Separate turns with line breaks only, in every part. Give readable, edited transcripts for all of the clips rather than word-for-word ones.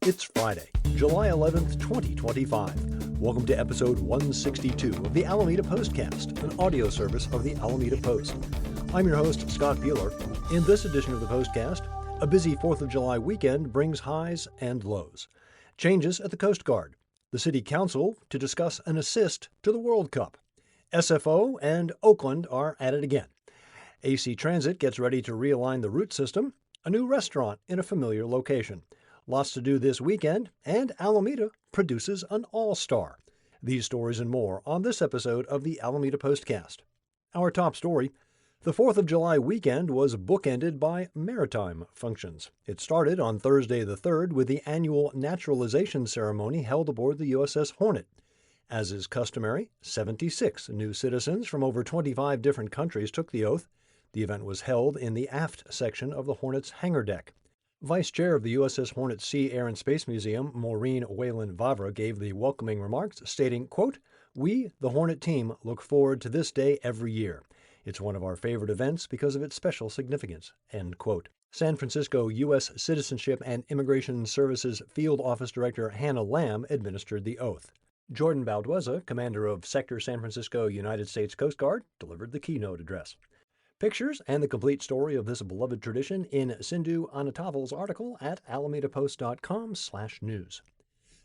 It's Friday, July 11th, 2025. Welcome to episode 162 of the Alameda Postcast, an audio service of the Alameda Post. I'm your host, Scott Bueller. In this edition of the Postcast, a busy 4th of July weekend brings highs and lows. Changes at the Coast Guard, the City Council to discuss an assist to the World Cup. SFO and Oakland are at it again. AC Transit gets ready to realign the route system, a new restaurant in a familiar location. Lots to do this weekend, and Alameda produces an all-star. These stories and more on this episode of the Alameda Postcast. Our top story: the 4th of July weekend was bookended by maritime functions. It started on Thursday the 3rd with the annual naturalization ceremony held aboard the USS Hornet. As is customary, 76 new citizens from over 25 different countries took the oath. The event was held in the aft section of the Hornet's hangar deck. Vice Chair of the USS Hornet Sea, Air and Space Museum, Maureen Whalen-Vavra, gave the welcoming remarks, stating, quote, "We, the Hornet team, look forward to this day every year. It's one of our favorite events because of its special significance," end quote. San Francisco U.S. Citizenship and Immigration Services Field Office Director Hannah Lamb administered the oath. Jordan Baldueza, commander of Sector San Francisco, United States Coast Guard, delivered the keynote address. Pictures and the complete story of this beloved tradition in Sindhu Anataval's article at alamedapost.com/news.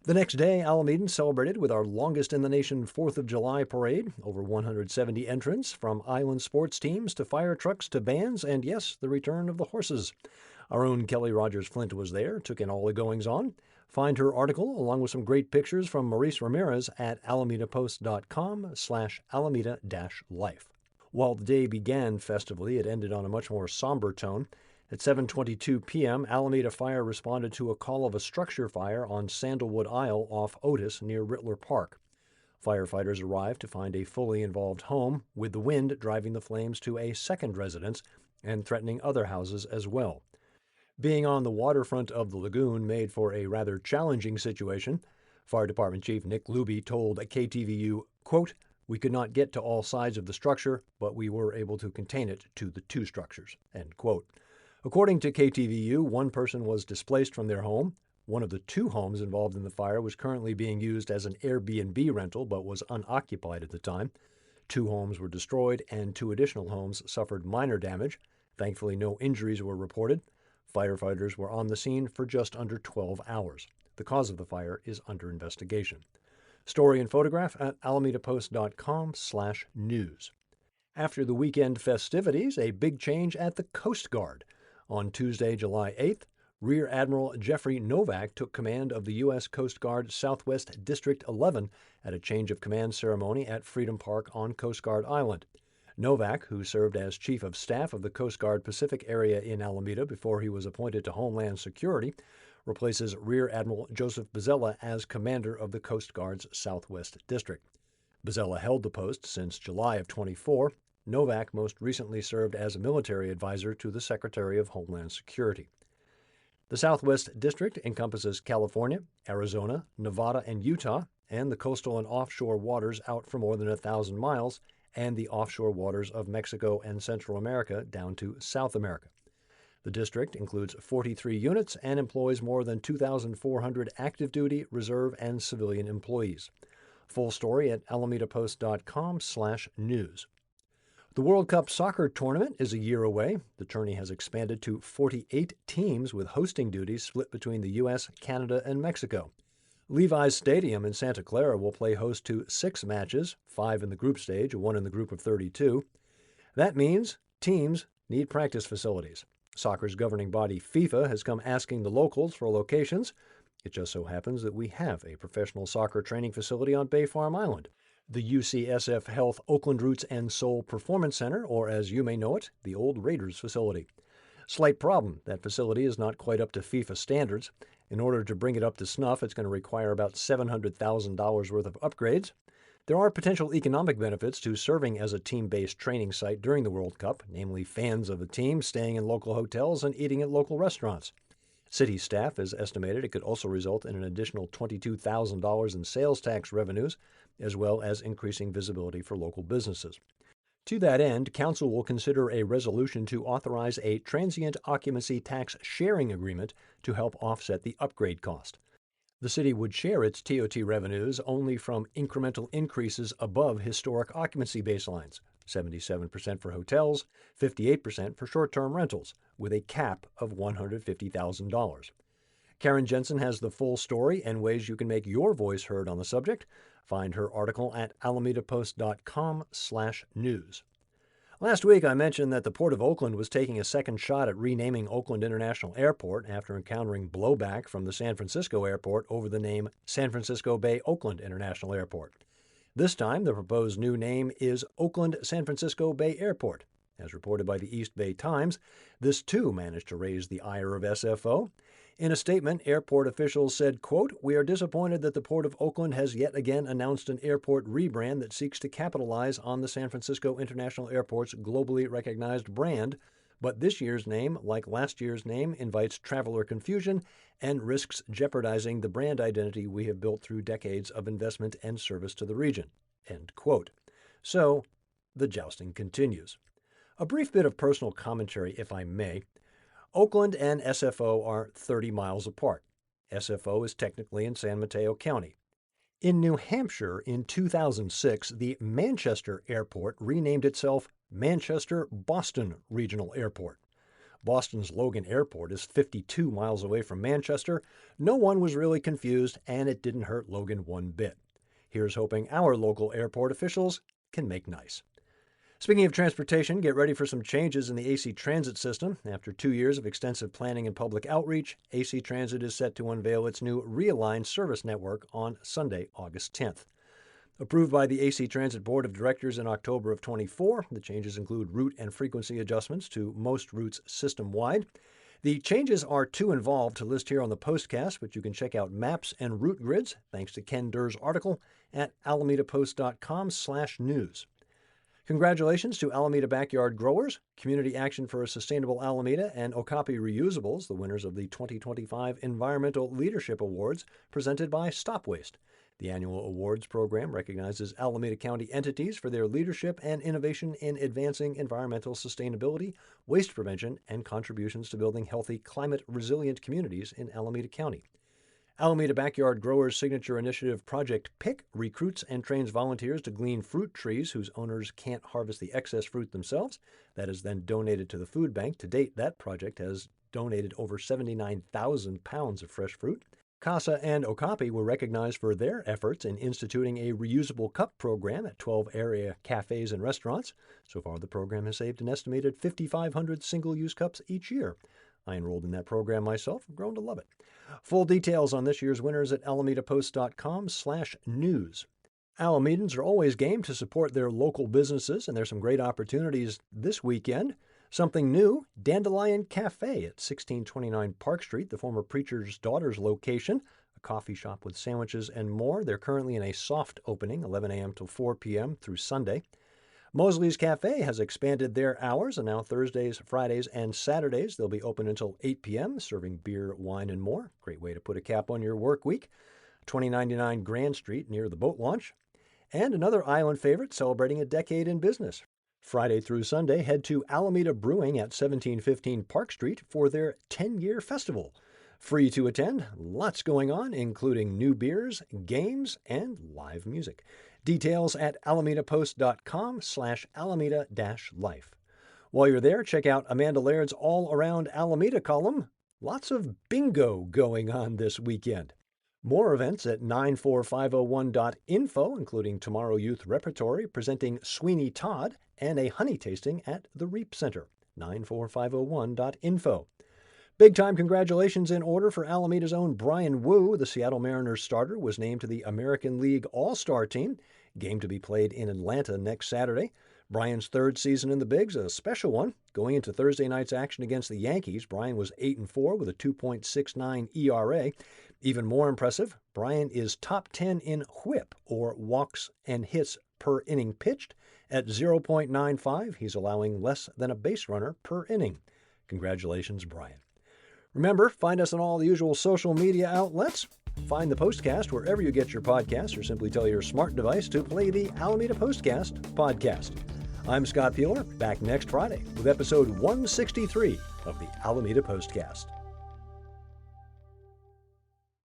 The next day, Alamedans celebrated with our longest in the nation 4th of July parade, over 170 entrants, from island sports teams to fire trucks to bands, and yes, the return of the horses. Our own Kelly Rogers Flint was there, took in all the goings-on. Find her article, along with some great pictures from Maurice Ramirez, at alamedapost.com/alameda-life. While the day began festively, it ended on a much more somber tone. At 7:22 p.m., Alameda Fire responded to a call of a structure fire on Sandalwood Isle off Otis near Rittler Park. Firefighters arrived to find a fully involved home, with the wind driving the flames to a second residence and threatening other houses as well. Being on the waterfront of the lagoon made for a rather challenging situation. Fire Department Chief Nick Luby told KTVU, quote, "We could not get to all sides of the structure, but we were able to contain it to the two structures," end quote. According to KTVU, one person was displaced from their home. One of the two homes involved in the fire was currently being used as an Airbnb rental, but was unoccupied at the time. 2 homes were destroyed, and 2 additional homes suffered minor damage. Thankfully, no injuries were reported. Firefighters were on the scene for just under 12 hours. The cause of the fire is under investigation. Story and photograph at alamedapost.com/news. After the weekend festivities, a big change at the Coast Guard. On Tuesday, July 8th, Rear Admiral Jeffrey Novak took command of the U.S. Coast Guard Southwest District 11 at a change of command ceremony at Freedom Park on Coast Guard Island. Novak, who served as Chief of Staff of the Coast Guard Pacific area in Alameda before he was appointed to Homeland Security, replaces Rear Admiral Joseph Bozzella as commander of the Coast Guard's Southwest District. Bozzella held the post since July of 24. Novak most recently served as a military advisor to the Secretary of Homeland Security. The Southwest District encompasses California, Arizona, Nevada, and Utah, and the coastal and offshore waters out for more than 1,000 miles, and the offshore waters of Mexico and Central America down to South America. The district includes 43 units and employs more than 2,400 active duty, reserve, and civilian employees. Full story at alamedapost.com/news. The World Cup soccer tournament is a year away. The tourney has expanded to 48 teams with hosting duties split between the U.S., Canada, and Mexico. Levi's Stadium in Santa Clara will play host to 6 matches, 5 in the group stage, 1 in the group of 32. That means teams need practice facilities. Soccer's governing body, FIFA, has come asking the locals for locations. It just so happens that we have a professional soccer training facility on Bay Farm Island. The UCSF Health Oakland Roots and Soul Performance Center, or as you may know it, the old Raiders facility. Slight problem, that facility is not quite up to FIFA standards. In order to bring it up to snuff, it's going to require about $700,000 worth of upgrades. There are potential economic benefits to serving as a team-based training site during the World Cup, namely fans of a team staying in local hotels and eating at local restaurants. City staff has estimated it could also result in an additional $22,000 in sales tax revenues, as well as increasing visibility for local businesses. To that end, Council will consider a resolution to authorize a transient occupancy tax sharing agreement to help offset the upgrade cost. The city would share its TOT revenues only from incremental increases above historic occupancy baselines, 77% for hotels, 58% for short-term rentals, with a cap of $150,000. Karen Jensen has the full story and ways you can make your voice heard on the subject. Find her article at alamedapost.com/news. Last week, I mentioned that the Port of Oakland was taking a second shot at renaming Oakland International Airport after encountering blowback from the San Francisco airport over the name San Francisco Bay Oakland International Airport. This time, the proposed new name is Oakland San Francisco Bay Airport. As reported by the East Bay Times, this too managed to raise the ire of SFO. In a statement, airport officials said, quote, "We are disappointed that the Port of Oakland has yet again announced an airport rebrand that seeks to capitalize on the San Francisco International Airport's globally recognized brand, but this year's name, like last year's name, invites traveler confusion and risks jeopardizing the brand identity we have built through decades of investment and service to the region." End quote. So, the jousting continues. A brief bit of personal commentary, if I may. Oakland and SFO are 30 miles apart. SFO is technically in San Mateo County. In New Hampshire, in 2006, the Manchester Airport renamed itself Manchester-Boston Regional Airport. Boston's Logan Airport is 52 miles away from Manchester. No one was really confused, and it didn't hurt Logan one bit. Here's hoping our local airport officials can make nice. Speaking of transportation, get ready for some changes in the AC Transit system. After 2 years of extensive planning and public outreach, AC Transit is set to unveil its new realigned service network on Sunday, August 10th. Approved by the AC Transit Board of Directors in October of 24, the changes include route and frequency adjustments to most routes system-wide. The changes are too involved to list here on the postcast, but you can check out maps and route grids thanks to Ken Durr's article at alamedapost.com/news. Congratulations to Alameda Backyard Growers, Community Action for a Sustainable Alameda, and Okapi Reusables, the winners of the 2025 Environmental Leadership Awards presented by Stop Waste. The annual awards program recognizes Alameda County entities for their leadership and innovation in advancing environmental sustainability, waste prevention, and contributions to building healthy, climate-resilient communities in Alameda County. Alameda Backyard Growers' signature initiative Project Pick recruits and trains volunteers to glean fruit trees whose owners can't harvest the excess fruit themselves. That is then donated to the food bank. To date, that project has donated over 79,000 pounds of fresh fruit. CASA and Okapi were recognized for their efforts in instituting a reusable cup program at 12 area cafes and restaurants. So far, the program has saved an estimated 5,500 single-use cups each year. I enrolled in that program myself and grown to love it. Full details on this year's winners at alamedapost.com/news. Alamedans are always game to support their local businesses, and there's some great opportunities this weekend. Something new, Dandelion Cafe at 1629 Park Street, the former preacher's daughter's location, a coffee shop with sandwiches and more. They're currently in a soft opening, 11 a.m. till 4 p.m. through Sunday. Mosley's Cafe has expanded their hours, and now Thursdays, Fridays, and Saturdays they'll be open until 8 p.m., serving beer, wine, and more. Great way to put a cap on your work week. 2099 Grand Street near the boat launch. And another island favorite celebrating a decade in business. Friday through Sunday, head to Alameda Brewing at 1715 Park Street for their 10-year festival. Free to attend, lots going on, including new beers, games, and live music. Details at alamedapost.com/alameda-life. While you're there, check out Amanda Laird's All Around Alameda column. Lots of bingo going on this weekend. More events at 94501.info, including Tomorrow Youth Repertory presenting Sweeney Todd and a honey tasting at the Reap Center. 94501.info. Big-time congratulations in order for Alameda's own Brian Wu. The Seattle Mariners starter was named to the American League All-Star team, game to be played in Atlanta next Saturday. Brian's third season in the Bigs, a special one. Going into Thursday night's action against the Yankees, Brian was 8-4 with a 2.69 ERA. Even more impressive, Brian is top 10 in WHIP, or walks and hits per inning pitched. At 0.95, he's allowing less than a base runner per inning. Congratulations, Brian. Remember, find us on all the usual social media outlets. Find the Postcast wherever you get your podcasts, or simply tell your smart device to play the Alameda Postcast podcast. I'm Scott Peeler, back next Friday with episode 163 of the Alameda Postcast.